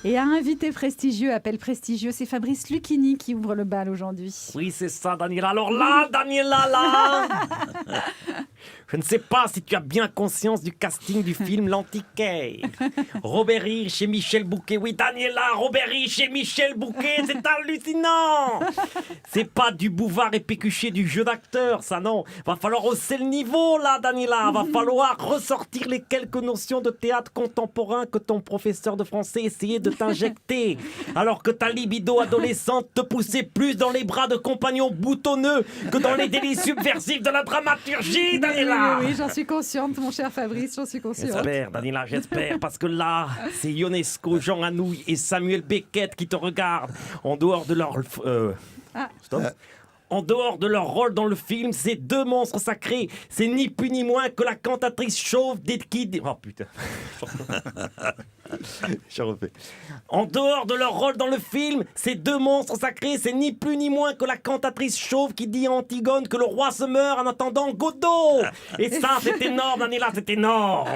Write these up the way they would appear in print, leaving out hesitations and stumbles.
Et un invité prestigieux, appel prestigieux, c'est Fabrice Lucchini qui ouvre le bal aujourd'hui. Oui, c'est ça, Daniela. Alors là, Daniela, là je ne sais pas si tu as bien conscience du casting du film L'Antiquaire. Robert Hirsch et Michel Bouquet. Oui, Daniela, Robert Hirsch et Michel Bouquet, c'est hallucinant. C'est pas du Bouvard et Pécuchet du jeu d'acteur, ça, non. Va falloir hausser le niveau, là, Daniela. Va falloir ressortir les quelques notions de théâtre contemporain que ton professeur de français essayait de t'injecter. Alors que ta libido adolescente te poussait plus dans les bras de compagnons boutonneux que dans les délices subversifs de la dramaturgie, Daniela. Oui, j'en suis consciente, mon cher Fabrice, j'en suis consciente. J'espère, Daniela, j'espère, parce que là, c'est Ionesco, Jean Anouilh et Samuel Beckett qui te regardent. En dehors de leur... Stop. En dehors de leur rôle dans le film, ces deux monstres sacrés, c'est ni plus ni moins que la cantatrice chauve des Kid... Oh putain. Je refais. En dehors de leur rôle dans le film, ces deux monstres sacrés, c'est ni plus ni moins que la cantatrice chauve qui dit à Antigone que le roi se meurt en attendant Godot. Et ça, c'est énorme, Daniela, c'est énorme.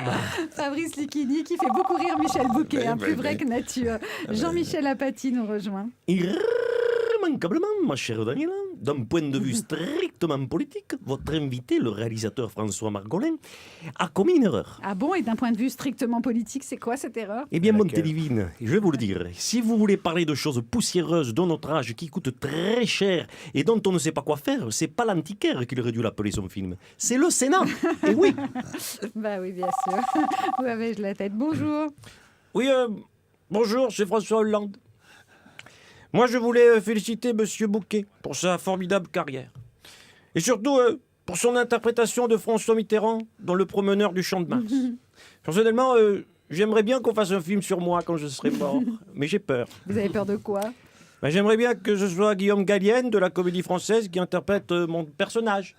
Fabrice Lucchini qui fait beaucoup rire Michel Bouquet, plus vrai que nature. Jean-Michel Apathy nous rejoint. Immanquablement, ma chère Daniela, d'un point de vue strictement politique, votre invité, le réalisateur François Margolin, a commis une erreur. Ah bon, et d'un point de vue strictement politique, c'est quoi cette erreur? Eh bien, Montélivine, je vais vous le dire, si vous voulez parler de choses poussiéreuses de notre âge qui coûtent très cher et dont on ne sait pas quoi faire, c'est pas l'Antiquaire qu'il aurait dû l'appeler son film, c'est le Sénat. Et oui. Bah oui, bien sûr. Vous avez la tête. Bonjour. Oui, bonjour, c'est François Hollande. Moi, je voulais féliciter Monsieur Bouquet pour sa formidable carrière. Et surtout, pour son interprétation de François Mitterrand dans Le Promeneur du Champ de Mars. Personnellement, j'aimerais bien qu'on fasse un film sur moi quand je serai mort, mais j'ai peur. Vous avez peur de quoi? J'aimerais bien que ce soit Guillaume Gallienne de la Comédie Française qui interprète mon personnage.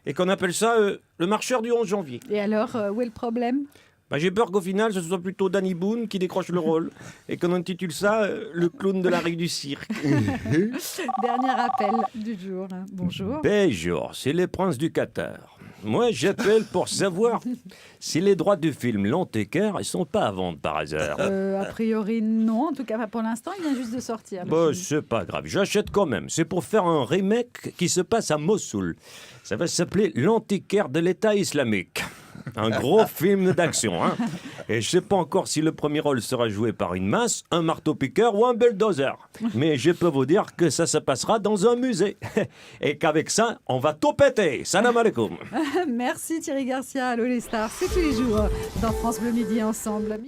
Et qu'on appelle ça le marcheur du 11 janvier. Et alors, où est le problème? J'ai peur qu'au final, ce soit plutôt Danny Boone qui décroche le rôle et qu'on intitule ça le clown de la rue du cirque. Dernier appel du jour. Bonjour. Bonjour, c'est les princes du Qatar. Moi, j'appelle pour savoir si les droits du film L'Antiquaire ne sont pas à vendre par hasard. A priori, non. En tout cas, pas pour l'instant. Il vient juste de sortir. C'est pas grave. J'achète quand même. C'est pour faire un remake qui se passe à Mossoul. Ça va s'appeler L'Antiquaire de l'État islamique. Un gros film d'action, hein. Et je sais pas encore si le premier rôle sera joué par une masse, un marteau-piqueur ou un bulldozer. Mais je peux vous dire que ça se passera dans un musée. Et qu'avec ça, on va tout péter. Salam alaikum. Merci Thierry Garcia. Allô les stars, c'est tous les jours dans France Bleu Midi ensemble.